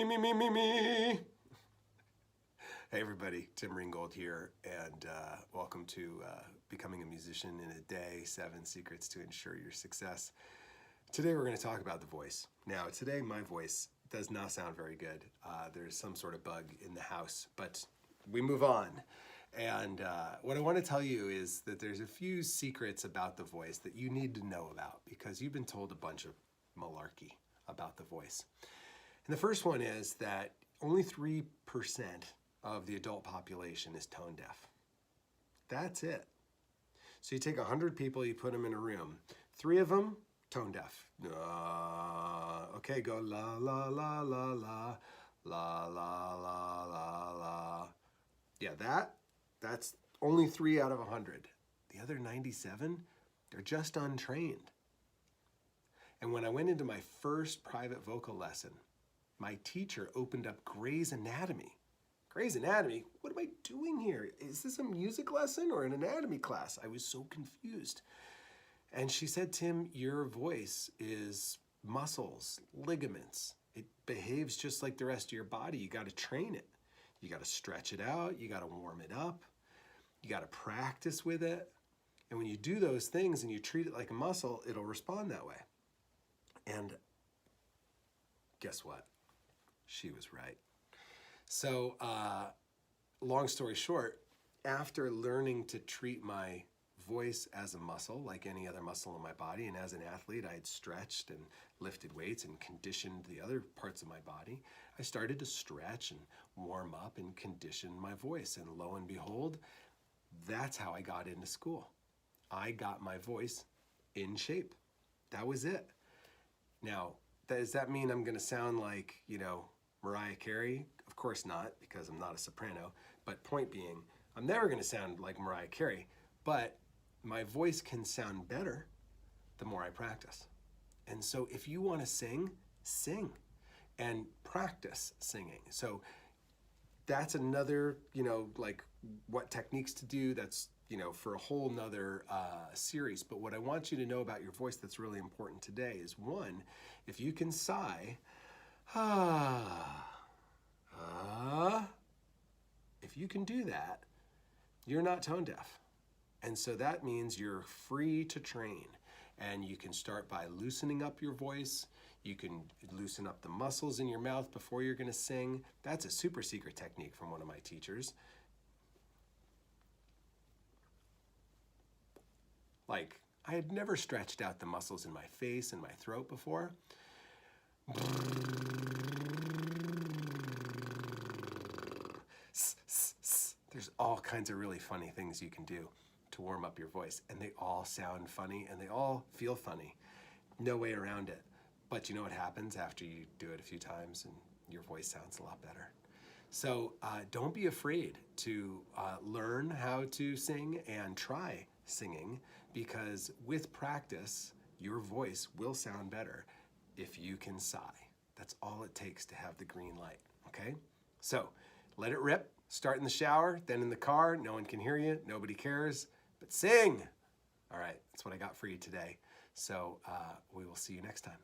Me. Hey everybody, Tim Ringgold here, and welcome to Becoming a Musician in a Day, 7 Secrets to Ensure Your Success. Today we're going to talk about the voice. Now today my voice does not sound very good. There's some sort of bug in the house, but we move on. And what I want to tell you is that there's a few secrets about the voice that you need to know about because you've been told a bunch of malarkey about the voice. And the first one is that only 3% of the adult population is tone deaf. That's it. So you take 100 people, you put them in a room. 3 of them, tone deaf. Okay, go la la la la la, la la la la la. Yeah, that's only 3 out of 100. The other 97, they're just untrained. And when I went into my first private vocal lesson, my teacher opened up Grey's Anatomy. Grey's Anatomy? What am I doing here? Is this a music lesson or an anatomy class? I was so confused. And she said, Tim, your voice is muscles, ligaments. It behaves just like the rest of your body. You got to train it. You got to stretch it out. You got to warm it up. You got to practice with it. And when you do those things and you treat it like a muscle, it'll respond that way. And guess what? She was right. So, long story short, after learning to treat my voice as a muscle, like any other muscle in my body, and as an athlete, I had stretched and lifted weights and conditioned the other parts of my body, I started to stretch and warm up and condition my voice. And lo and behold, that's how I got into school. I got my voice in shape. That was it. Now, does that mean I'm going to sound like, Mariah Carey? Of course not, because I'm not a soprano. But point being, I'm never going to sound like Mariah Carey, but my voice can sound better the more I practice. And so if you want to sing, sing and practice singing. So that's another, like what techniques to do. That's, for a whole nother series. But what I want you to know about your voice that's really important today is, one, if you can sigh, if you can do that, you're not tone deaf. And so that means you're free to train. And you can start by loosening up your voice. You can loosen up the muscles in your mouth before you're going to sing. That's a super secret technique from one of my teachers. Like, I had never stretched out the muscles in my face and my throat before. There's all kinds of really funny things you can do to warm up your voice, and they all sound funny and they all feel funny. No way around it. But you know what happens after you do it a few times and your voice sounds a lot better. So don't be afraid to learn how to sing and try singing, because with practice, your voice will sound better if you can sigh. That's all it takes to have the green light, okay? So let it rip. Start in the shower, then in the car. No one can hear you. Nobody cares. But sing! All right, that's what I got for you today. So we will see you next time.